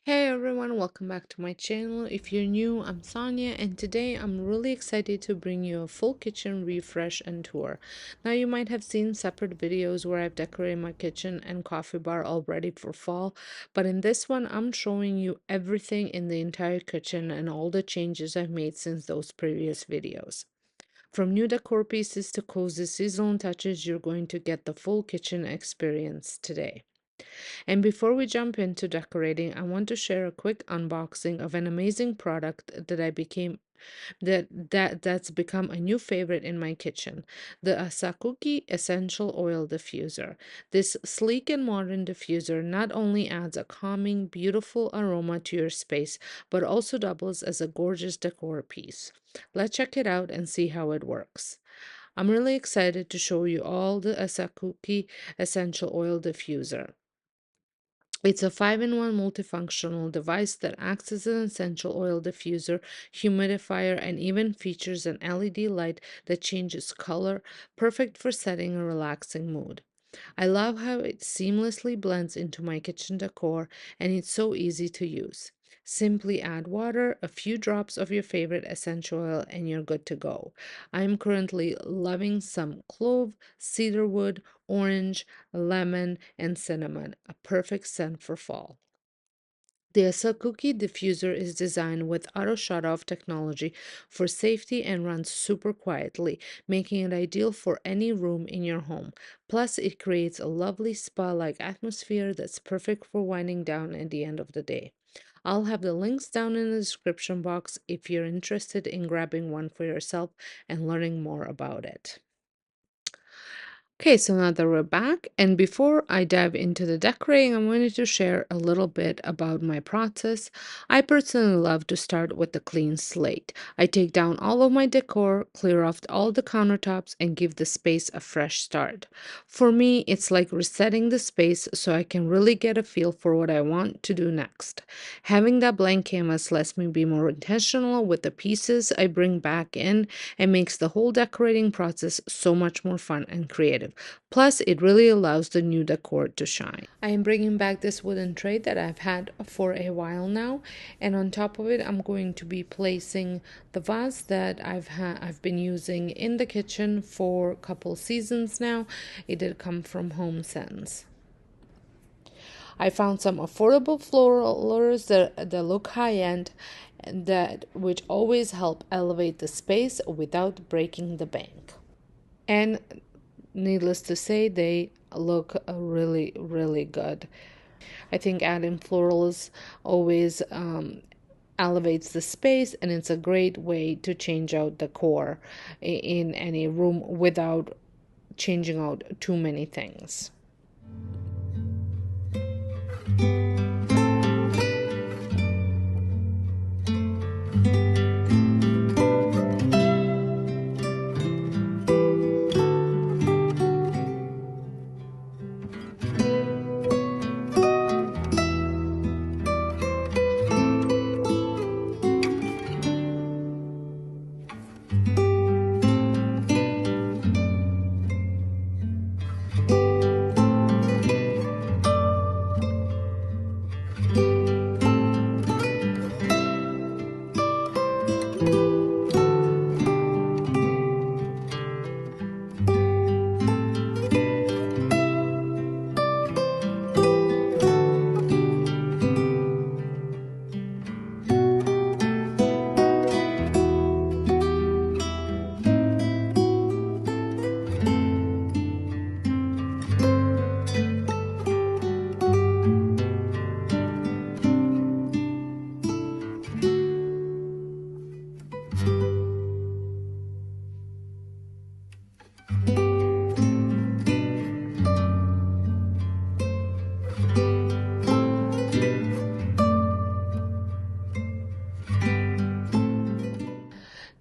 Hey everyone, welcome back to my channel. If you're new, I'm Sonia, and today I'm really excited to bring you a full kitchen refresh and tour. Now, you might have seen separate videos where I've decorated my kitchen and coffee bar all ready for fall, but in this one, I'm showing you everything in the entire kitchen and all the changes I've made since those previous videos. From new decor pieces to cozy seasonal touches, you're going to get the full kitchen experience today. And before we jump into decorating, I want to share a quick unboxing of an amazing product that's become a new favorite in my kitchen, the ASAKUKI Essential Oil Diffuser. This sleek and modern diffuser not only adds a calming, beautiful aroma to your space, but also doubles as a gorgeous decor piece. Let's check it out and see how it works. I'm really excited to show you all the ASAKUKI Essential Oil Diffuser. It's a 5-in-1 multifunctional device that acts as an essential oil diffuser, humidifier, and even features an LED light that changes color, perfect for setting a relaxing mood. I love how it seamlessly blends into my kitchen decor and it's so easy to use. Simply add water, a few drops of your favorite essential oil, and you're good to go. I'm currently loving some clove, cedarwood, orange, lemon, and cinnamon, a perfect scent for fall. The Asakuki diffuser is designed with auto shut-off technology for safety and runs super quietly, making it ideal for any room in your home. Plus, it creates a lovely spa-like atmosphere that's perfect for winding down at the end of the day. I'll have the links down in the description box if you're interested in grabbing one for yourself and learning more about it. Okay, so now that we're back, and before I dive into the decorating, I wanted to share a little bit about my process. I personally love to start with a clean slate. I take down all of my decor, clear off all the countertops, and give the space a fresh start. For me, it's like resetting the space so I can really get a feel for what I want to do next. Having that blank canvas lets me be more intentional with the pieces I bring back in and makes the whole decorating process so much more fun and creative. Plus, it really allows the new decor to shine. I am bringing back this wooden tray that I've had for a while now, and on top of it, I'm going to be placing the vase that I've been using in the kitchen for a couple seasons now. It did come from Home Sense. I found some affordable florals that look high end that which always help elevate the space without breaking the bank. And needless to say, they look really, really good. I think adding florals always elevates the space, and it's a great way to change out decor in any room without changing out too many things.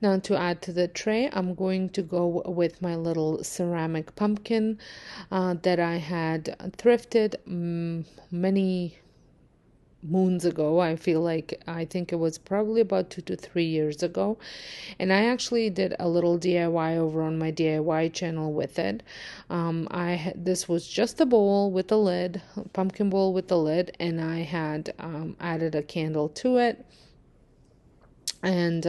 Now to add to the tray, I'm going to go with my little ceramic pumpkin that I had thrifted many moons ago. I think it was probably about 2 to 3 years ago. And I actually did a little DIY over on my DIY channel with it. This was just a bowl with a lid, pumpkin bowl with a lid, and I had added a candle to it. And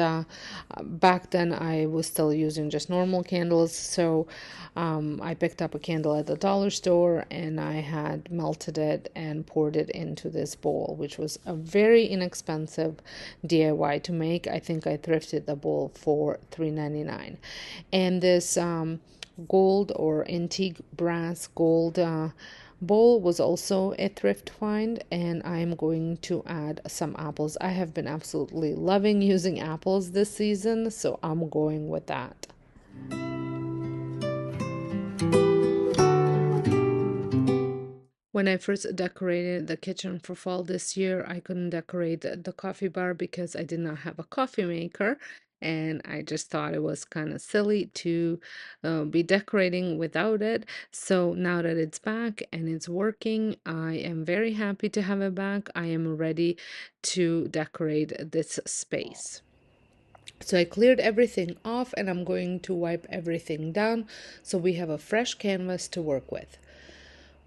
back then I was still using just normal candles, so I picked up a candle at the dollar store and I had melted it and poured it into this bowl, which was a very inexpensive DIY to make. I think I thrifted the bowl for $3.99. And this gold or antique brass gold bowl was also a thrift find, and I'm going to add some apples. I have been absolutely loving using apples this season, so I'm going with that. When I first decorated the kitchen for fall this year, I couldn't decorate the coffee bar because I did not have a coffee maker. And I just thought it was kind of silly to be decorating without it. So now that it's back and it's working, I am very happy to have it back. I am ready to decorate this space. So I cleared everything off and I'm going to wipe everything down so we have a fresh canvas to work with.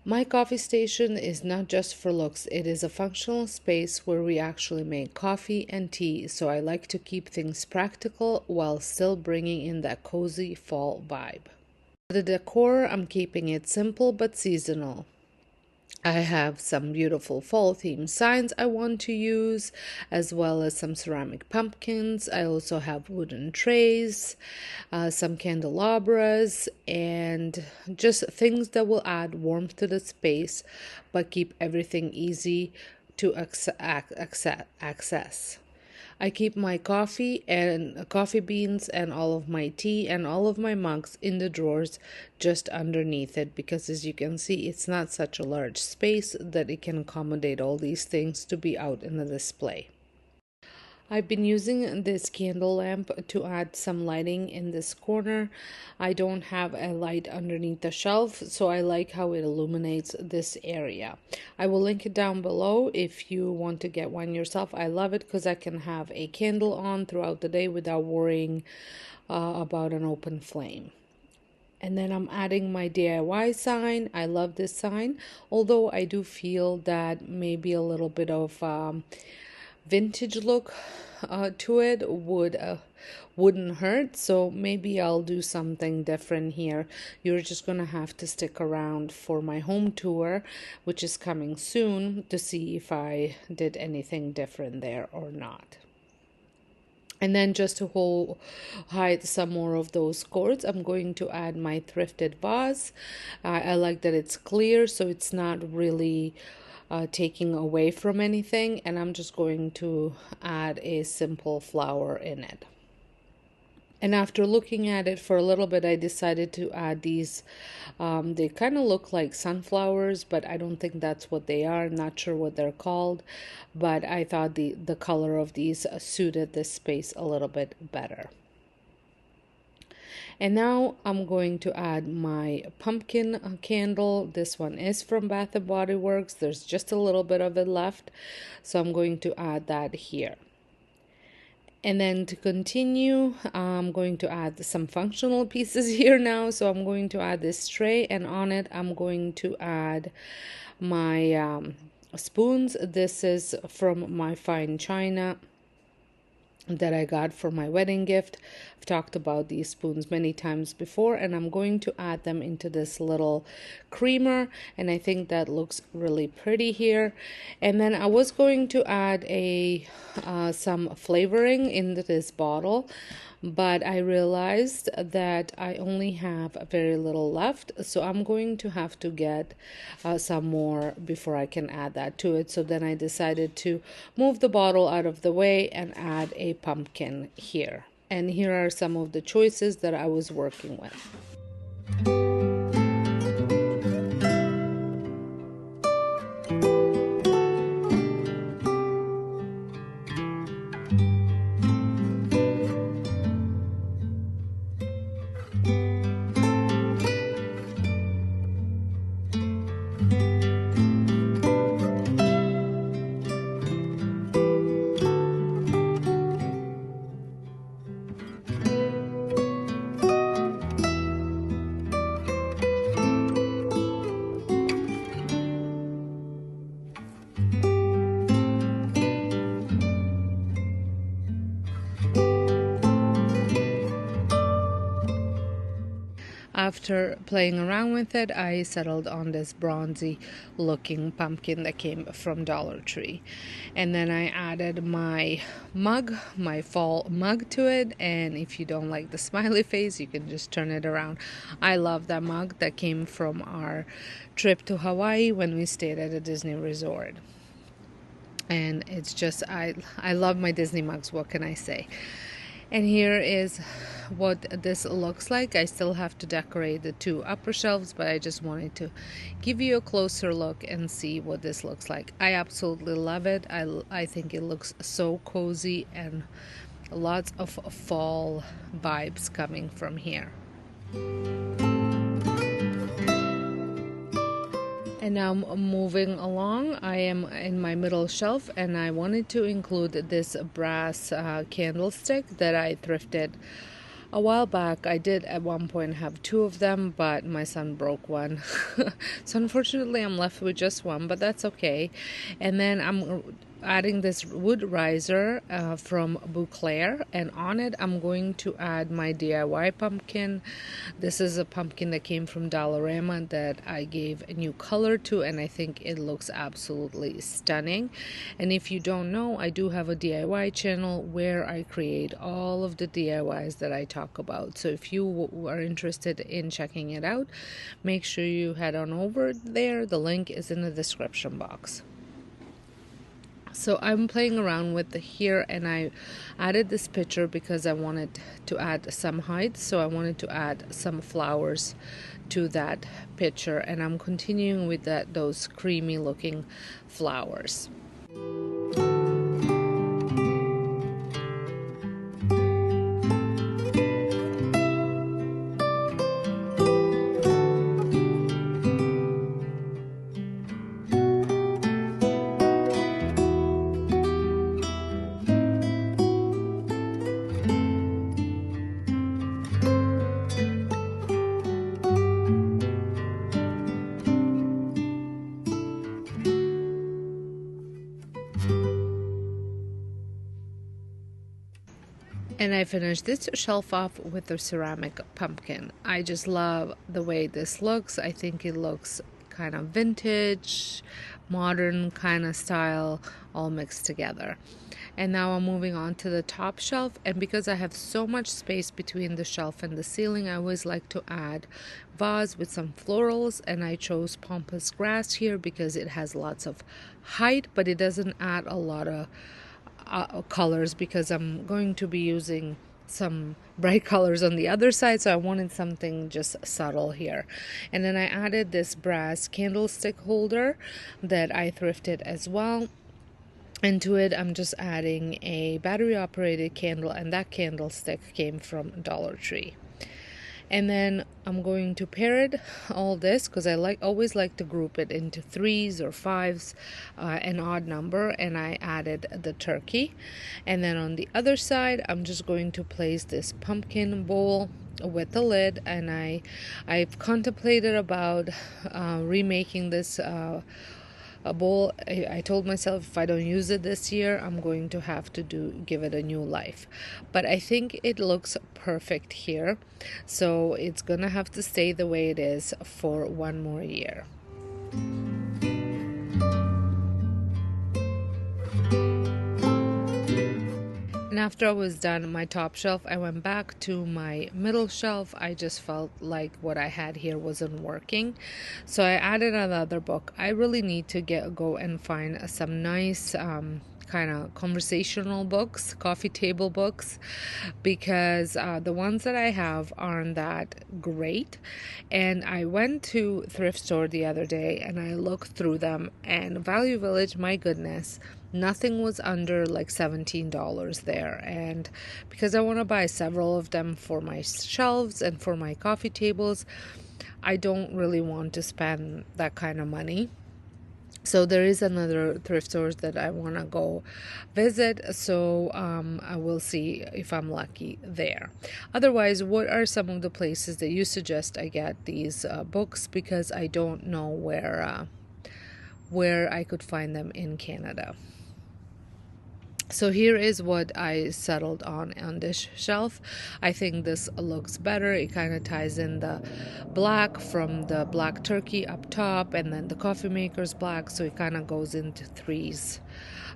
My coffee station is not just for looks, it is a functional space where we actually make coffee and tea, so I like to keep things practical while still bringing in that cozy fall vibe. For the decor, I'm keeping it simple but seasonal. I have some beautiful fall themed signs I want to use, as well as some ceramic pumpkins. I also have wooden trays, some candelabras, and just things that will add warmth to the space but keep everything easy to access. I keep my coffee beans and all of my tea and all of my mugs in the drawers just underneath it, because as you can see, it's not such a large space that it can accommodate all these things to be out in the display. I've been using this candle lamp to add some lighting in this corner. I don't have a light underneath the shelf, so I like how it illuminates this area. I will link it down below if you want to get one yourself. I love it because I can have a candle on throughout the day without worrying about an open flame. And then I'm adding my DIY sign. I love this sign, although I do feel that maybe a little bit of vintage look to it wouldn't hurt, so maybe I'll do something different here. You're just gonna have to stick around for my home tour, which is coming soon, to see if I did anything different there or not. And then just to hide some more of those cords, I'm going to add my thrifted vase. I like that it's clear, so it's not really taking away from anything, and I'm just going to add a simple flower in it. And after looking at it for a little bit, I decided to add these. They kind of look like sunflowers, but I don't think that's what they are. I'm not sure what they're called, but I thought the color of these suited this space a little bit better. And now I'm going to add my pumpkin candle. This one is from Bath and Body Works. There's just a little bit of it left, so I'm going to add that here. And then to continue, I'm going to add some functional pieces here now. So I'm going to add this tray, and on it I'm going to add my spoons. This is from my fine china that I got for my wedding gift. I've talked about these spoons many times before, and I'm going to add them into this little creamer, and I think that looks really pretty here. And then I was going to add some flavoring into this bottle, but I realized that I only have very little left, so I'm going to have to get some more before I can add that to it. So then I decided to move the bottle out of the way and add a pumpkin here. And here are some of the choices that I was working with. After playing around with it, I settled on this bronzy looking pumpkin that came from Dollar Tree. And then I added my mug, my fall mug to it. And if you don't like the smiley face, you can just turn it around. I love that mug that came from our trip to Hawaii when we stayed at a Disney resort. And it's just, I love my Disney mugs, what can I say? And here is what this looks like. I still have to decorate the two upper shelves, but I just wanted to give you a closer look and see what this looks like. I absolutely love it. I think it looks so cozy and lots of fall vibes coming from here. And now moving along, I am in my middle shelf, and I wanted to include this brass candlestick that I thrifted a while back. I did at one point have two of them, but my son broke one. So unfortunately I'm left with just one, but that's okay. And then I'm adding this wood riser from Bouclair, and on it I'm going to add my DIY pumpkin. This is a pumpkin that came from Dollarama that I gave a new color to, and I think it looks absolutely stunning. And if you don't know, I do have a DIY channel where I create all of the DIYs that I talk about. So if you are interested in checking it out, make sure you head on over there. The link is in the description box. So I'm playing around with here, and I added this picture because I wanted to add some height. So I wanted to add some flowers to that picture, and I'm continuing with those creamy looking flowers. And I finished this shelf off with a ceramic pumpkin. I just love the way this looks. I think it looks kind of vintage, modern kind of style, all mixed together. And now I'm moving on to the top shelf, and because I have so much space between the shelf and the ceiling, I always like to add vase with some florals, and I chose pampas grass here because it has lots of height, but it doesn't add a lot of colors, because I'm going to be using some bright colors on the other side, so I wanted something just subtle here. And then I added this brass candlestick holder that I thrifted as well. And to it, I'm just adding a battery operated candle, and that candlestick came from Dollar Tree. And then I'm going to pair it all this, because I always like to group it into threes or fives, an odd number, and I added the turkey. And then on the other side, I'm just going to place this pumpkin bowl with the lid, and I've contemplated about remaking this a bowl. I told myself if I don't use it this year, I'm going to have to give it a new life. But I think it looks perfect here, so it's gonna have to stay the way it is for one more year. And after I was done my top shelf, I went back to my middle shelf. I just felt like what I had here wasn't working, so I added another book. I really need to go and find some nice kind of conversational books, coffee table books, because the ones that I have aren't that great. And I went to thrift store the other day and I looked through them, and Value Village, my goodness, nothing was under like $17 there. And because I want to buy several of them for my shelves and for my coffee tables, I don't really want to spend that kind of money. So there is another thrift store that I want to go visit, so I will see if I'm lucky there. Otherwise, what are some of the places that you suggest I get these books, because I don't know where I could find them in Canada. So here is what I settled on this shelf. I think this looks better. It kind of ties in the black from the black turkey up top and then the coffee maker's black. So it kind of goes into threes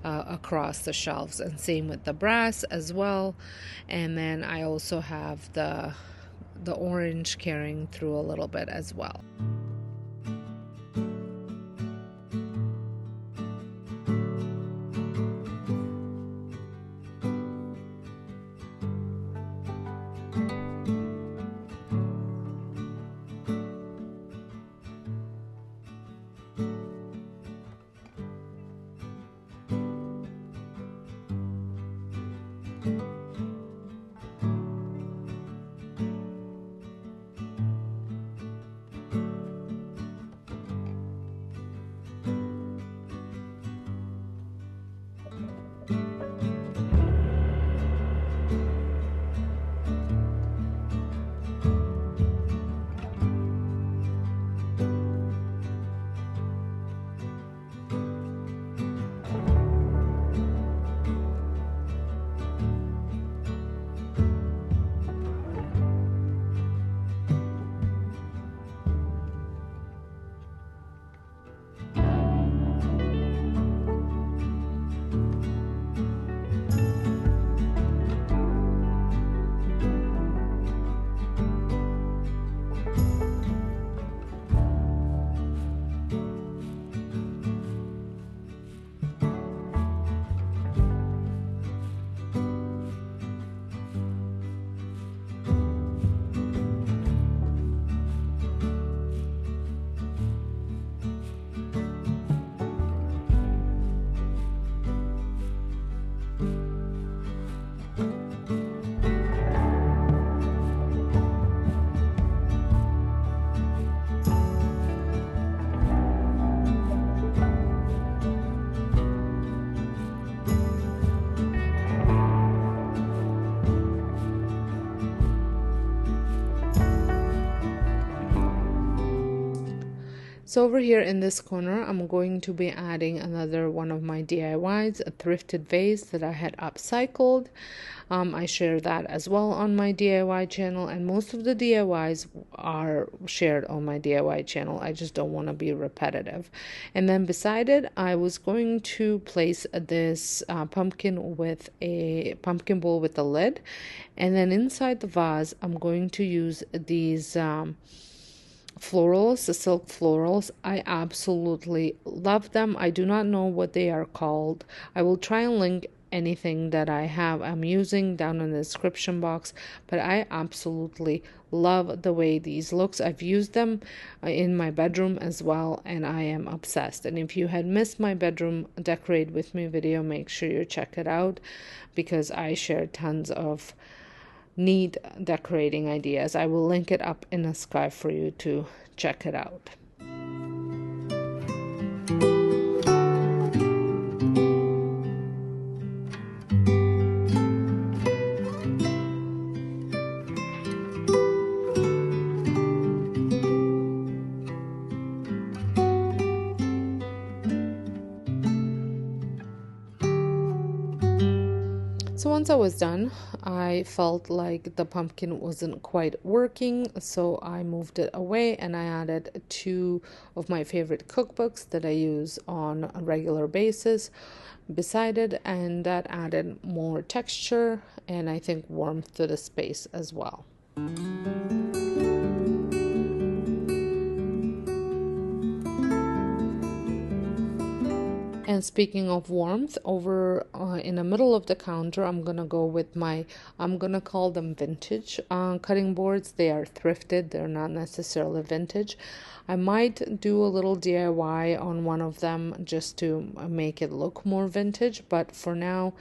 across the shelves, and same with the brass as well. And then I also have the orange carrying through a little bit as well. So over here in this corner, I'm going to be adding another one of my DIYs, a thrifted vase that I had upcycled. I share that as well on my DIY channel, and most of the DIYs are shared on my DIY channel. I just don't want to be repetitive. And then beside it, I was going to place this pumpkin bowl with a lid, and then inside the vase, I'm going to use these florals, the silk florals. I absolutely love them. I do not know what they are called. I will try and link anything that I'm using down in the description box, but I absolutely love the way these looks. I've used them in my bedroom as well, and I am obsessed. And if you had missed my bedroom decorate with me video, make sure you check it out, because I share tons of neat decorating ideas. I will link it up in the sky for you to check it out. So once I was done, I felt like the pumpkin wasn't quite working, so I moved it away and I added 2 of my favorite cookbooks that I use on a regular basis beside it, and that added more texture and I think warmth to the space as well. And speaking of warmth, over in the middle of the counter, I'm gonna call them vintage cutting boards. They are thrifted, they're not necessarily vintage. I might do a little DIY on one of them just to make it look more vintage, but for now,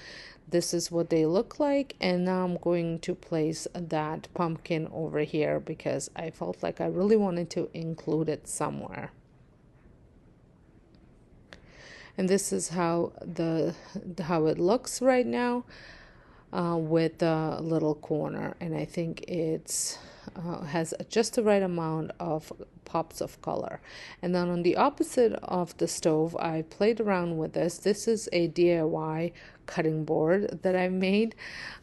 this is what they look like. And now I'm going to place that pumpkin over here because I felt like I really wanted to include it somewhere. And this is how it looks right now. with a little corner, and I think it's has just the right amount of pops of color. And then on the opposite of the stove, I played around with this. This is a DIY cutting board that I made.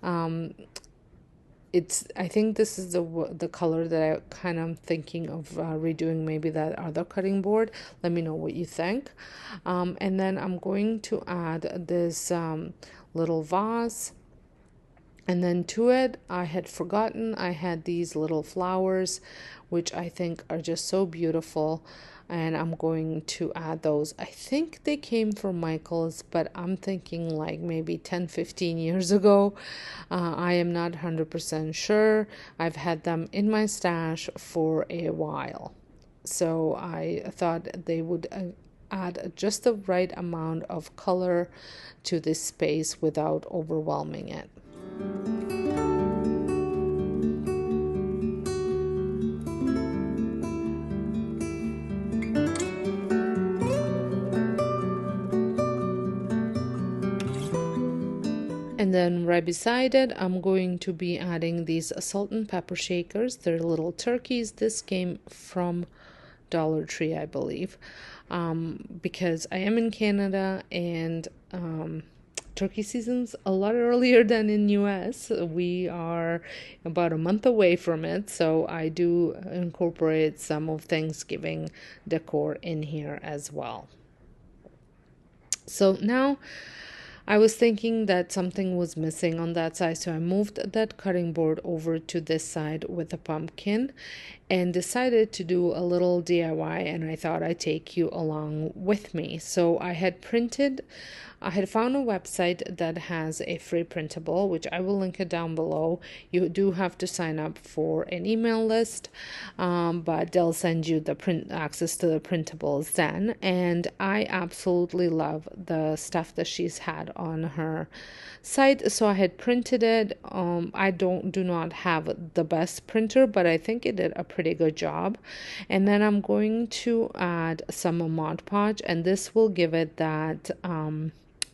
I think this is the color that I kind of thinking of redoing, maybe that other cutting board. Let me know what you think. And then I'm going to add this little vase. And then to it, I had forgotten I had these little flowers, which I think are just so beautiful. And I'm going to add those. I think they came from Michael's, but I'm thinking like maybe 10-15 years ago. I am not 100% sure. I've had them in my stash for a while. So I thought they would add just the right amount of color to this space without overwhelming it. And then right beside it, I'm going to be adding these salt and pepper shakers. They're little turkeys. This came from Dollar Tree, I believe, because I am in Canada, and turkey season's a lot earlier than in US. We are about a month away from it, so I do incorporate some of Thanksgiving decor in here as well. So now I was thinking that something was missing on that side, so I moved that cutting board over to this side with a pumpkin and decided to do a little DIY, and I thought I'd take you along with me. So I had found a website that has a free printable, which I will link it down below. You do have to sign up for an email list, but they'll send you the access to the printables then. And I absolutely love the stuff that she's had on her site, so I had printed it. I do not have the best printer, but I think it did a pretty good job. And then I'm going to add some Mod Podge, and this will give it that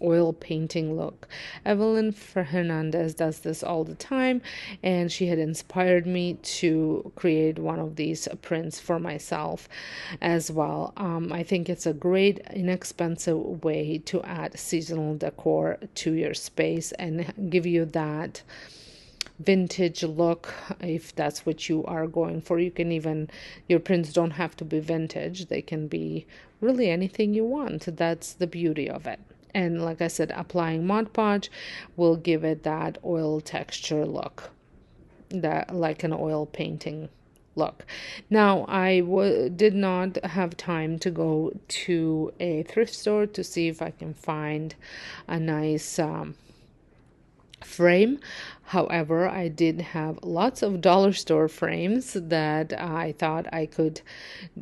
oil painting look. Evelyn Hernandez does this all the time, and she had inspired me to create one of these prints for myself as well. I think it's a great inexpensive way to add seasonal decor to your space and give you that vintage look if that's what you are going for. You can even, your prints don't have to be vintage, they can be really anything you want. That's the beauty of it. And like I said, applying Mod Podge will give it that oil texture look, that like an oil painting look. Now I did not have time to go to a thrift store to see if I can find a nice frame. However, I did have lots of dollar store frames that I thought I could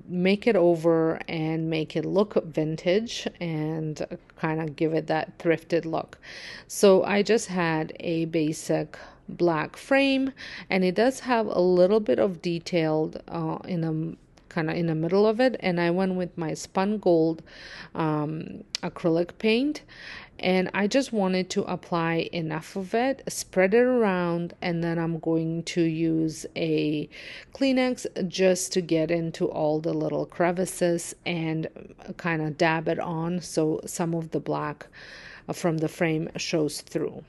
make it over and make it look vintage and kind of give it that thrifted look. So I just had a basic black frame, and it does have a little bit of detailed in the middle of it, and I went with my spun gold acrylic paint, and I just wanted to apply enough of it, spread it around, and then I'm going to use a Kleenex just to get into all the little crevices and kind of dab it on so some of the black from the frame shows through.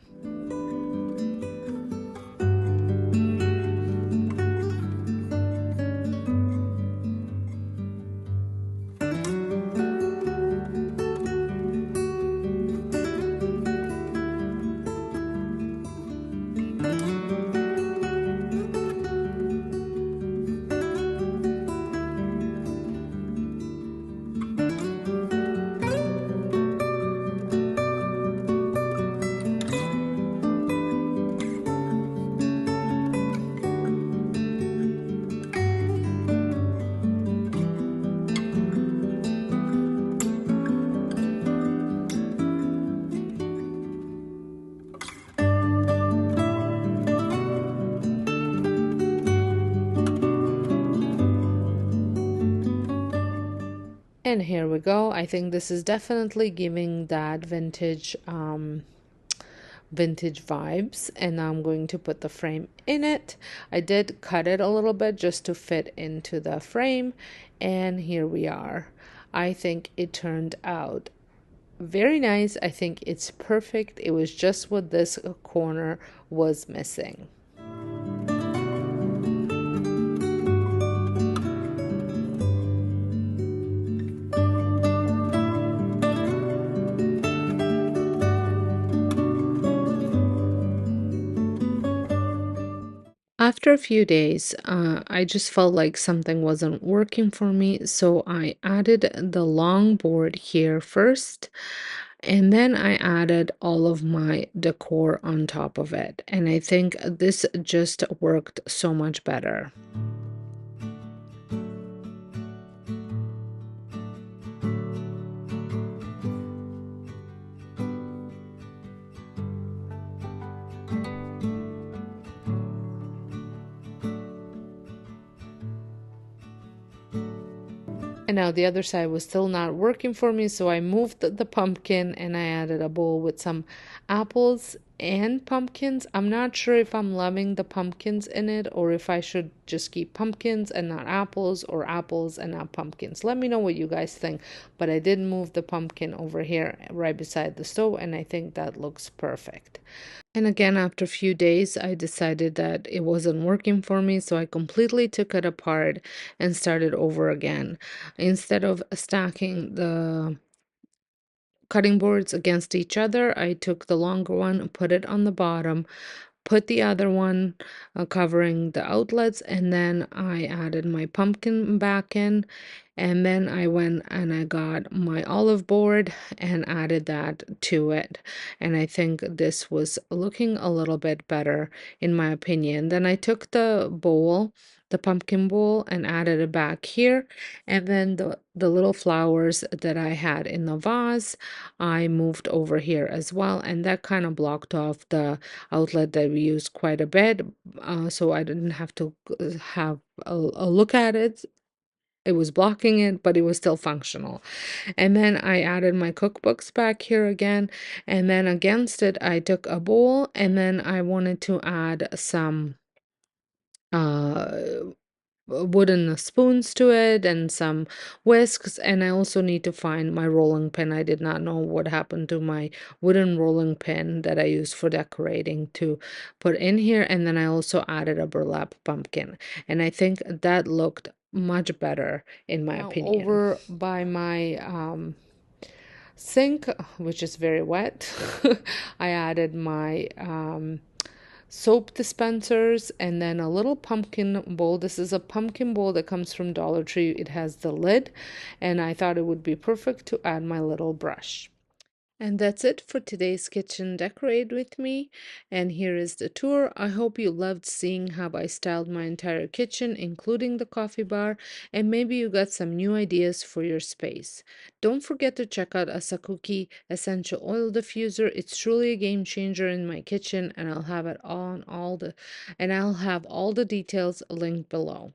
And here we go. I think this is definitely giving that vintage vintage vibes, and now I'm going to put the frame in it. I did cut it a little bit just to fit into the frame, and here we are. I think it turned out very nice. I think it's perfect. It was just what this corner was missing. After a few days, I just felt like something wasn't working for me, so I added the long board here first, and then I added all of my decor on top of it. And I think this just worked so much better. And now the other side was still not working for me, so I moved the pumpkin and I added a bowl with some apples and pumpkins. I'm not sure if I'm loving the pumpkins in it or if I should just keep pumpkins and not apples, or apples and not pumpkins. Let me know what you guys think. But I did move the pumpkin over here right beside the stove, and I think that looks perfect. And again, after a few days, I decided that it wasn't working for me, so I completely took it apart and started over again. Instead of stacking the cutting boards against each other, I took the longer one, put it on the bottom, put the other one covering the outlets, and then I added my pumpkin back in, and then I went and I got my olive board and added that to it, and I think this was looking a little bit better in my opinion. Then I took the pumpkin bowl, and added it back here, and then the little flowers that I had in the vase I moved over here as well, and that kind of blocked off the outlet that we use quite a bit, so I didn't have to have a look at it. It was blocking it, but it was still functional. And then I added my cookbooks back here again, and then against it, I took a bowl, and then I wanted to add some uh wooden spoons to it and some whisks, and I also need to find my rolling pin. I did not know what happened to my wooden rolling pin that I use for decorating to put in here, and then I also added a burlap pumpkin, and I think that looked much better in my opinion. Over by my sink, which is very wet, I added my soap dispensers, and then a little pumpkin bowl. This is a pumpkin bowl that comes from Dollar Tree. It has the lid, and I thought it would be perfect to add my little brush. And that's it for today's kitchen decorate with me. And here is the tour. I hope you loved seeing how I styled my entire kitchen, including the coffee bar, and maybe you got some new ideas for your space. Don't forget to check out ASAKUKI Essential Oil Diffuser. It's truly a game changer in my kitchen, and I'll have it on I'll have all the details linked below.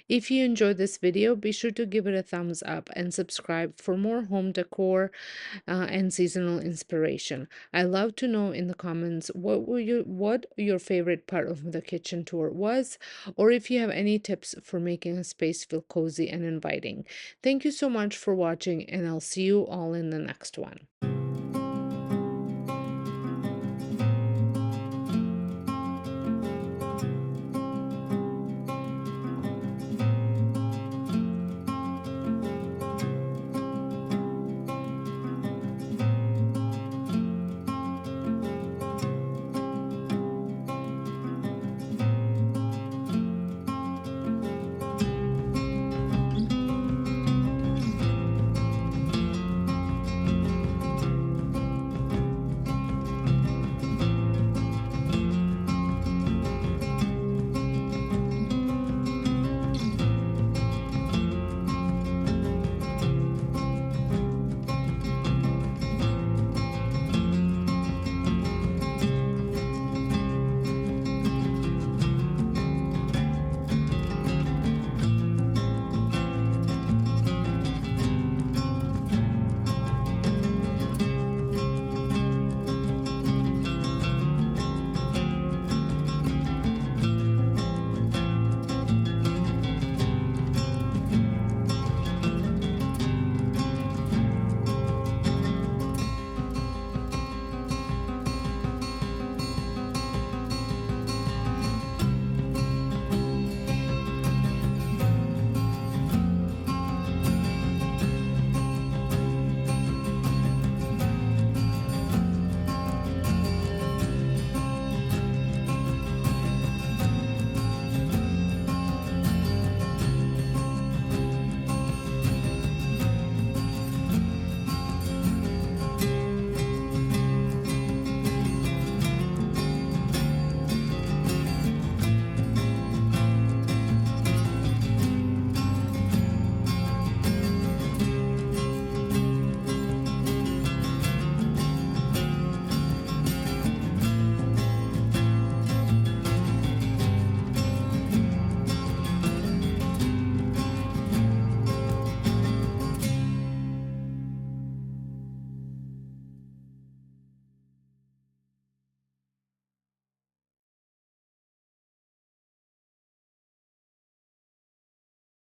If you enjoyed this video, be sure to give it a thumbs up and subscribe for more home decor and seasonal inspiration. I love to know in the comments what your favorite part of the kitchen tour was, or if you have any tips for making a space feel cozy and inviting. Thank you so much for watching, and I'll see you all in the next one.